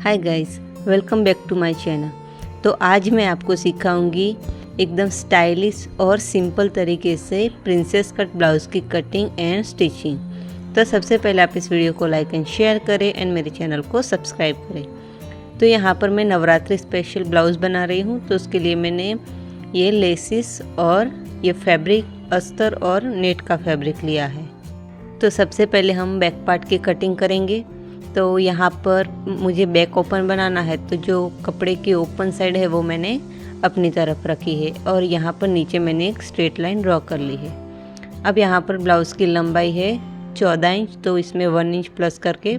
Hi guys, welcome back to my channel. तो आज मैं आपको सिखाऊंगी एकदम स्टाइलिश और सिंपल तरीके से प्रिंसेस कट ब्लाउज़ की कटिंग एंड स्टिचिंग। तो सबसे पहले आप इस वीडियो को लाइक एंड शेयर करें एंड मेरे चैनल को सब्सक्राइब करें। तो यहाँ पर मैं नवरात्रि स्पेशल ब्लाउज़ बना रही हूँ, तो उसके लिए मैंने ये लेसिस और ये फैब्रिक अस्तर और नेट का फैब्रिक लिया है। तो सबसे पहले हम बैक पार्ट की कटिंग करेंगे। तो यहाँ पर मुझे बैक ओपन बनाना है, तो जो कपड़े की ओपन साइड है वो मैंने अपनी तरफ रखी है और यहाँ पर नीचे मैंने एक स्ट्रेट लाइन ड्रॉ कर ली है। अब यहाँ पर ब्लाउज़ की लंबाई है 14 इंच, तो इसमें 1 इंच प्लस करके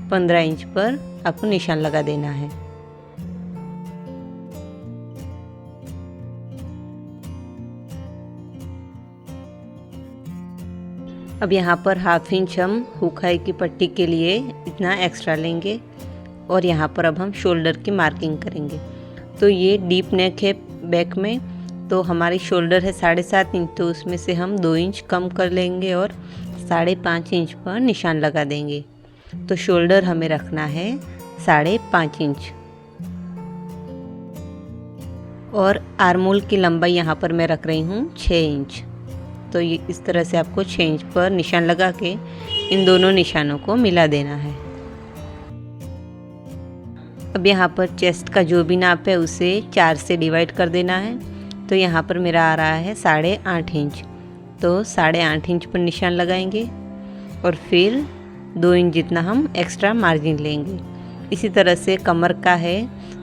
15 इंच पर आपको निशान लगा देना है। अब यहाँ पर हाफ इंच हम हुकाई की पट्टी के लिए इतना एक्स्ट्रा लेंगे और यहाँ पर अब हम शोल्डर की मार्किंग करेंगे। तो ये डीप नेक है बैक में, तो हमारी शोल्डर है 7.5 इंच, तो उसमें से हम 2 इंच कम कर लेंगे और 5.5 इंच पर निशान लगा देंगे। तो शोल्डर हमें रखना है 5.5 इंच। और आर्मोल की लंबाई यहाँ पर मैं रख रही हूँ 6 इंच। तो ये इस तरह से आपको 6 इंच पर निशान लगा के इन दोनों निशानों को मिला देना है। अब यहाँ पर चेस्ट का जो भी नाप है उसे 4 से डिवाइड कर देना है। तो यहाँ पर मेरा आ रहा है 8.5 इंच, तो 8.5 इंच पर निशान लगाएंगे और फिर 2 इंच जितना हम एक्स्ट्रा मार्जिन लेंगे। इसी तरह से कमर का है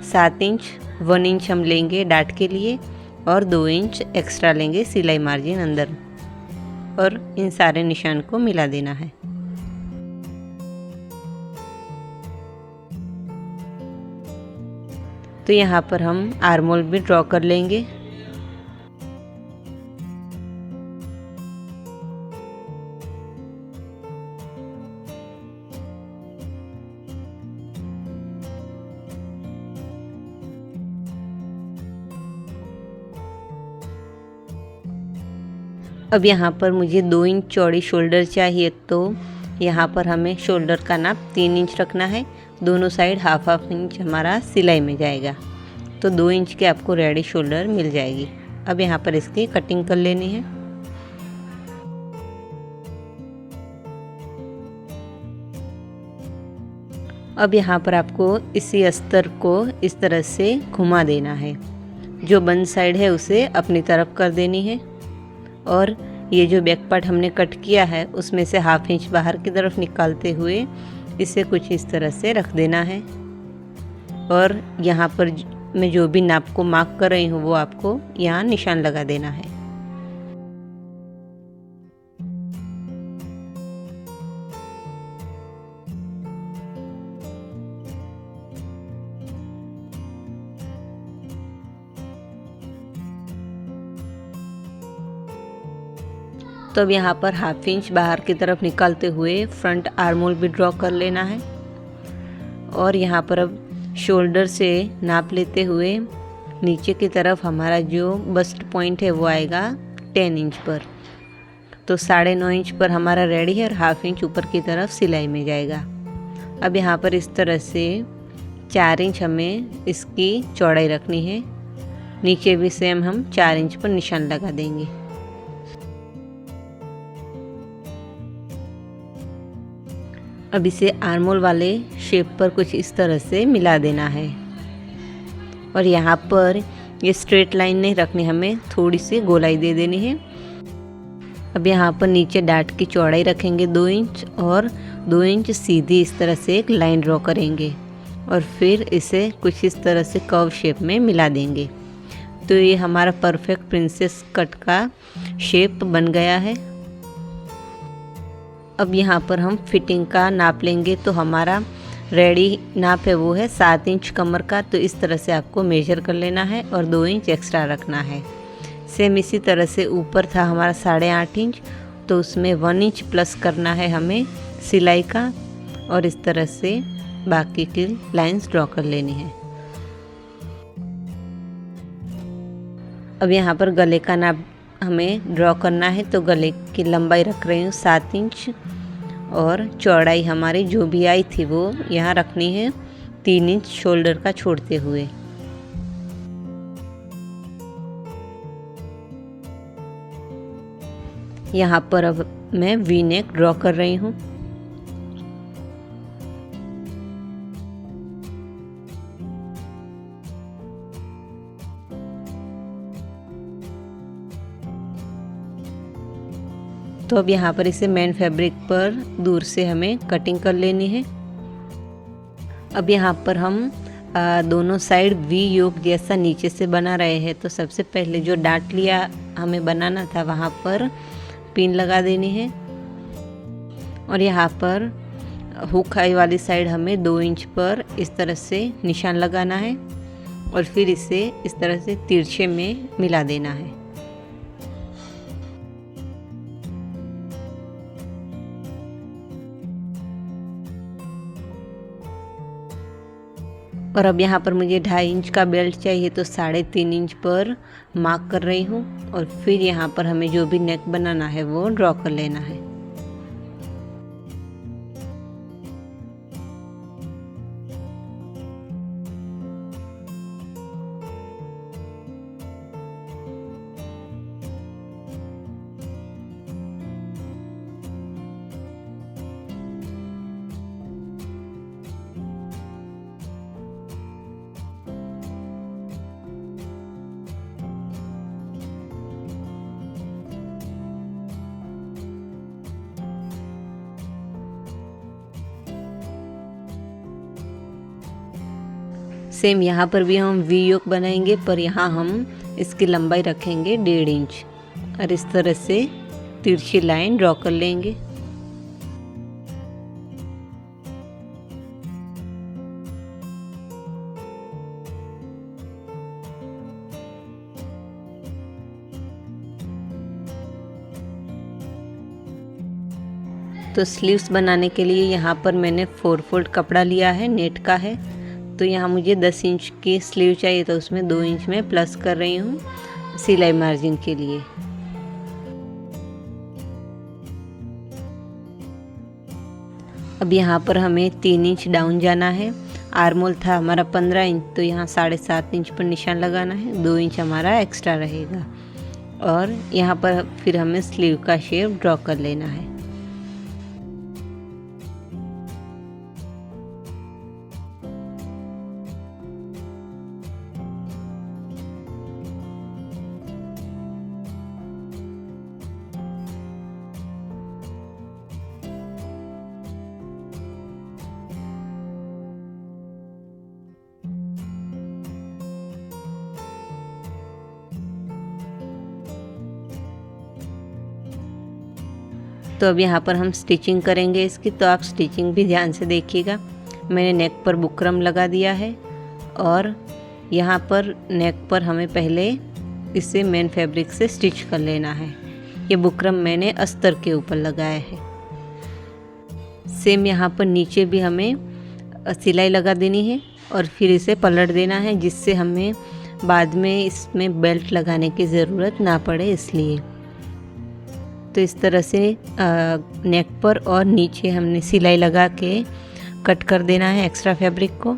7 इंच, 1 इंच हम लेंगे डाट के लिए और 2 इंच एक्स्ट्रा लेंगे सिलाई मार्जिन अंदर, और इन सारे निशान को मिला देना है। तो यहाँ पर हम आर्मोल भी ड्रॉ कर लेंगे। अब यहाँ पर मुझे 2 इंच चौड़ी शोल्डर चाहिए, तो यहाँ पर हमें शोल्डर का नाप 3 इंच रखना है। दोनों साइड हाफ इंच हमारा सिलाई में जाएगा, तो 2 इंच के आपको रेडी शोल्डर मिल जाएगी। अब यहाँ पर इसकी कटिंग कर लेनी है। अब यहाँ पर आपको इसी अस्तर को इस तरह से घुमा देना है। जो बंद साइड है उसे अपनी तरफ कर देनी है और ये जो बैक पार्ट हमने कट किया है उसमें से हाफ इंच बाहर की तरफ निकालते हुए इसे कुछ इस तरह से रख देना है। और यहाँ पर मैं जो भी नाप को मार्क कर रही हूँ वो आपको यहाँ निशान लगा देना है। तो अब यहाँ पर हाफ इंच बाहर की तरफ निकालते हुए फ्रंट आर्मोल भी ड्रॉ कर लेना है और यहाँ पर अब शोल्डर से नाप लेते हुए नीचे की तरफ हमारा जो बस्ट पॉइंट है वो आएगा 10 इंच पर। तो 9.5 इंच पर हमारा रेडी है और हाफ इंच ऊपर की तरफ सिलाई में जाएगा। अब यहाँ पर इस तरह से 4 इंच हमें इसकी चौड़ाई रखनी है। नीचे भी सेम हम 4 इंच पर निशान लगा देंगे। अब इसे आर्मोल वाले शेप पर कुछ इस तरह से मिला देना है और यहाँ पर ये स्ट्रेट लाइन नहीं रखनी, हमें थोड़ी सी गोलाई दे देनी है। अब यहाँ पर नीचे डाट की चौड़ाई रखेंगे 2 इंच और 2 इंच सीधी इस तरह से एक लाइन ड्रॉ करेंगे और फिर इसे कुछ इस तरह से कर्व शेप में मिला देंगे। तो ये हमारा परफेक्ट प्रिंसेस कट का शेप बन गया है। अब यहाँ पर हम फिटिंग का नाप लेंगे, तो हमारा रेडी नाप है वो है 7 इंच कमर का। तो इस तरह से आपको मेजर कर लेना है और 2 इंच एक्स्ट्रा रखना है। सेम इसी तरह से ऊपर था हमारा 8.5 इंच, तो उसमें 1 इंच प्लस करना है हमें सिलाई का और इस तरह से बाकी की लाइंस ड्रॉ कर लेनी है। अब यहाँ पर गले का नाप हमें ड्रॉ करना है, तो गले की लंबाई रख रही हूँ 7 इंच और चौड़ाई हमारी जो भी आई थी वो यहाँ रखनी है 3 इंच शोल्डर का छोड़ते हुए। यहाँ पर अब मैं वी नेक ड्रॉ कर रही हूँ। तो अब यहाँ पर इसे मेन फैब्रिक पर दूर से हमें कटिंग कर लेनी है। अब यहाँ पर हम दोनों साइड वी योक जैसा नीचे से बना रहे हैं। तो सबसे पहले जो डाट लिया हमें बनाना था वहाँ पर पिन लगा देनी है और यहाँ पर हुक आई वाली साइड हमें 2 इंच पर इस तरह से निशान लगाना है और फिर इसे इस तरह से तिरछे में मिला देना है। और अब यहाँ पर मुझे 2.5 इंच का बेल्ट चाहिए, तो 3.5 इंच पर मार्क कर रही हूँ और फिर यहाँ पर हमें जो भी नेक बनाना है वो ड्रॉ कर लेना है। सेम यहाँ पर भी हम वी योक बनाएंगे, पर यहाँ हम इसकी लंबाई रखेंगे 1.5 इंच और इस तरह से तिरछी लाइन ड्रॉ कर लेंगे। तो स्लीव्स बनाने के लिए यहाँ पर मैंने 4 फोल्ड कपड़ा लिया है, नेट का है। तो यहाँ मुझे 10 इंच की स्लीव चाहिए, तो उसमें 2 इंच में प्लस कर रही हूँ सिलाई मार्जिन के लिए। अब यहाँ पर हमें 3 इंच डाउन जाना है। आर्मोल था हमारा 15 इंच, तो यहाँ 7.5 इंच पर निशान लगाना है, 2 इंच हमारा एक्स्ट्रा रहेगा। और यहाँ पर फिर हमें स्लीव का शेप ड्रॉ कर लेना है। तो अब यहाँ पर हम स्टिचिंग करेंगे इसकी, तो आप स्टिचिंग भी ध्यान से देखिएगा। मैंने नेक पर बुकरम लगा दिया है और यहाँ पर नेक पर हमें पहले इसे मेन फैब्रिक से स्टिच कर लेना है। ये बुकरम मैंने अस्तर के ऊपर लगाया है। सेम यहाँ पर नीचे भी हमें सिलाई लगा देनी है और फिर इसे पलट देना है, जिससे हमें बाद में इसमें बेल्ट लगाने की ज़रूरत ना पड़े इसलिए। तो इस तरह से नेक पर और नीचे हमने सिलाई लगा के कट कर देना है एक्स्ट्रा फैब्रिक को।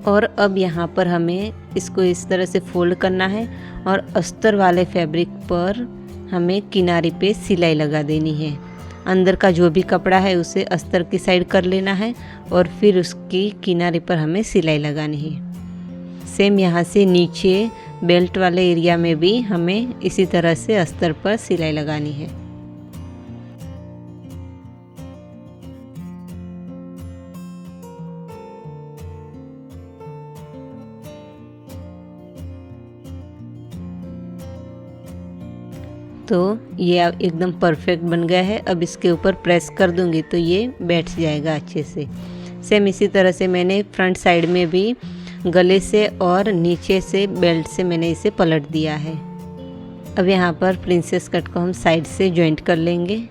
और अब यहाँ पर हमें इसको इस तरह से फोल्ड करना है और अस्तर वाले फैब्रिक पर हमें किनारे पे सिलाई लगा देनी है। अंदर का जो भी कपड़ा है उसे अस्तर की साइड कर लेना है और फिर उसकी किनारे पर हमें सिलाई लगानी है। सेम यहाँ से नीचे बेल्ट वाले एरिया में भी हमें इसी तरह से अस्तर पर सिलाई लगानी है। तो ये अब एकदम परफेक्ट बन गया है। अब इसके ऊपर प्रेस कर दूंगी तो ये बैठ जाएगा अच्छे से। सेम इसी तरह से मैंने फ्रंट साइड में भी गले से और नीचे से बेल्ट से मैंने इसे पलट दिया है। अब यहाँ पर प्रिंसेस कट को हम साइड से जॉइंट कर लेंगे।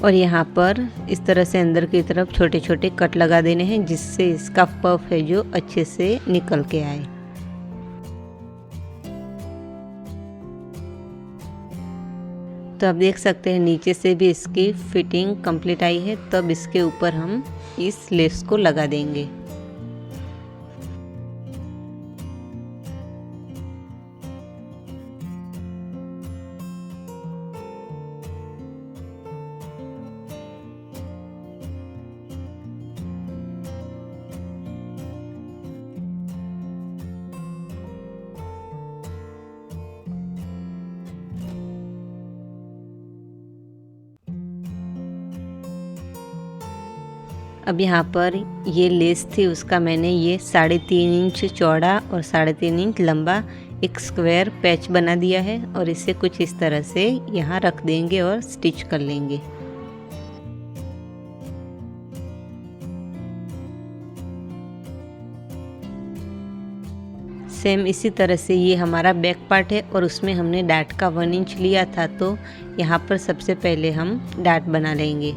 और यहाँ पर इस तरह से अंदर की तरफ छोटे छोटे कट लगा देने हैं, जिससे इसका पफ है जो अच्छे से निकल के आए। तो आप देख सकते हैं नीचे से भी इसकी फिटिंग कंप्लीट आई है। तब इसके ऊपर हम इस लेस को लगा देंगे। अब यहाँ पर ये लेस थी, उसका मैंने ये 3.5 इंच चौड़ा और 3.5 इंच लंबा एक स्क्वायर पैच बना दिया है और इसे कुछ इस तरह से यहाँ रख देंगे और स्टिच कर लेंगे। सेम इसी तरह से ये हमारा बैक पार्ट है और उसमें हमने डाट का 1 इंच लिया था, तो यहाँ पर सबसे पहले हम डाट बना लेंगे।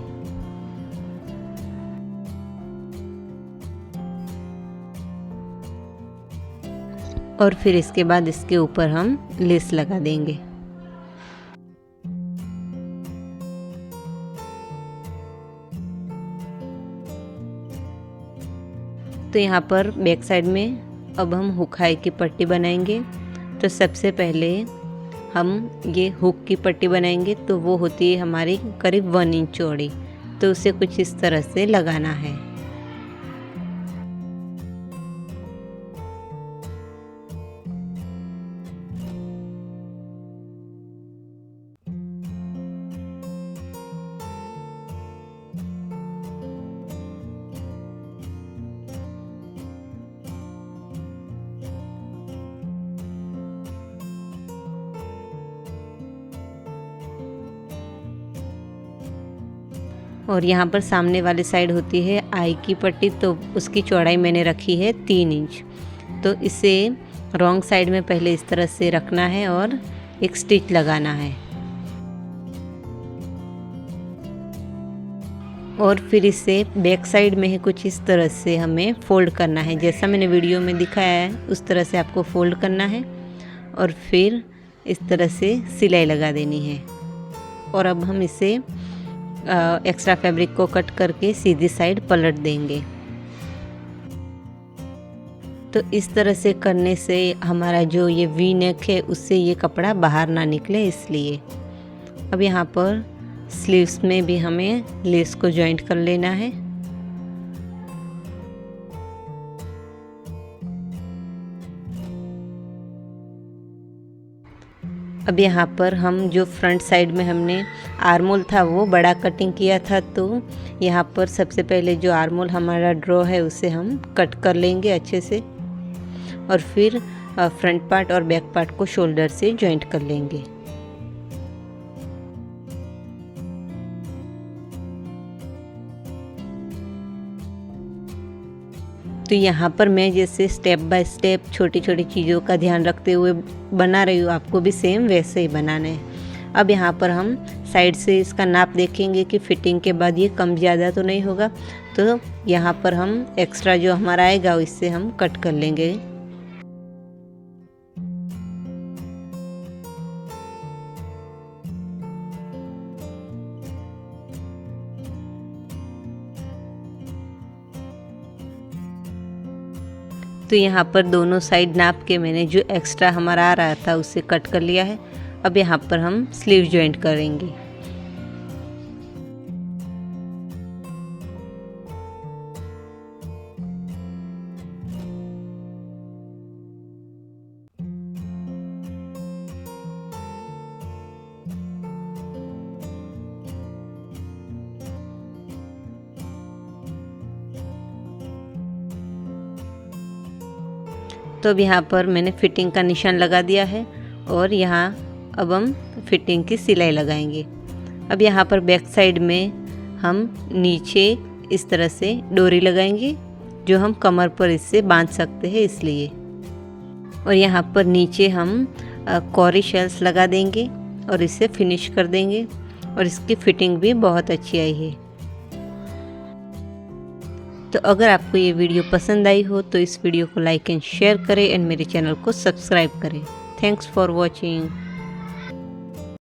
और फिर इसके बाद इसके ऊपर हम लेस लगा देंगे। तो यहाँ पर बैक साइड में अब हम हुकाई की पट्टी बनाएंगे। तो सबसे पहले हम ये हुक की पट्टी बनाएंगे, तो वो होती है हमारी करीब 1 इंच चौड़ी। तो उसे कुछ इस तरह से लगाना है। और यहाँ पर सामने वाली साइड होती है आई की पट्टी, तो उसकी चौड़ाई मैंने रखी है 3 इंच। तो इसे रॉन्ग साइड में पहले इस तरह से रखना है और एक स्टिच लगाना है। और फिर इसे बैक साइड में ही कुछ इस तरह से हमें फोल्ड करना है। जैसा मैंने वीडियो में दिखाया है उस तरह से आपको फोल्ड करना है और फिर इस तरह से सिलाई लगा देनी है। और अब हम इसे एक्स्ट्रा फैब्रिक को कट करके सीधी साइड पलट देंगे। तो इस तरह से करने से हमारा जो ये वी नेक है उससे ये कपड़ा बाहर ना निकले, इसलिए। अब यहाँ पर स्लीव्स में भी हमें लेस को जॉइंट कर लेना है। अब यहाँ पर हम जो फ्रंट साइड में हमने आर्मोल था वो बड़ा कटिंग किया था, तो यहाँ पर सबसे पहले जो आर्मोल हमारा ड्रॉ है उसे हम कट कर लेंगे अच्छे से। और फिर फ्रंट पार्ट और बैक पार्ट को शोल्डर से जॉइंट कर लेंगे। तो यहाँ पर मैं जैसे स्टेप बाय स्टेप छोटी छोटी चीज़ों का ध्यान रखते हुए बना रही हूँ, आपको भी सेम वैसे ही बनाना है। अब यहाँ पर हम साइड से इसका नाप देखेंगे कि फिटिंग के बाद ये कम ज़्यादा तो नहीं होगा। तो यहाँ पर हम एक्स्ट्रा जो हमारा आएगा इससे हम कट कर लेंगे। तो यहाँ पर दोनों साइड नाप के मैंने जो एक्स्ट्रा हमारा आ रहा था उसे कट कर लिया है। अब यहाँ पर हम स्लीव जॉइंट करेंगे। तो अब यहाँ पर मैंने फिटिंग का निशान लगा दिया है और यहाँ अब हम फिटिंग की सिलाई लगाएंगे। अब यहाँ पर बैक साइड में हम नीचे इस तरह से डोरी लगाएंगे जो हम कमर पर इससे बांध सकते हैं, इसलिए। और यहाँ पर नीचे हम कॉरी शेल्स लगा देंगे और इसे फिनिश कर देंगे। और इसकी फिटिंग भी बहुत अच्छी आई है। तो अगर आपको ये वीडियो पसंद आई हो तो इस वीडियो को लाइक एंड शेयर करें एंड मेरे चैनल को सब्सक्राइब करें। Thanks for watching.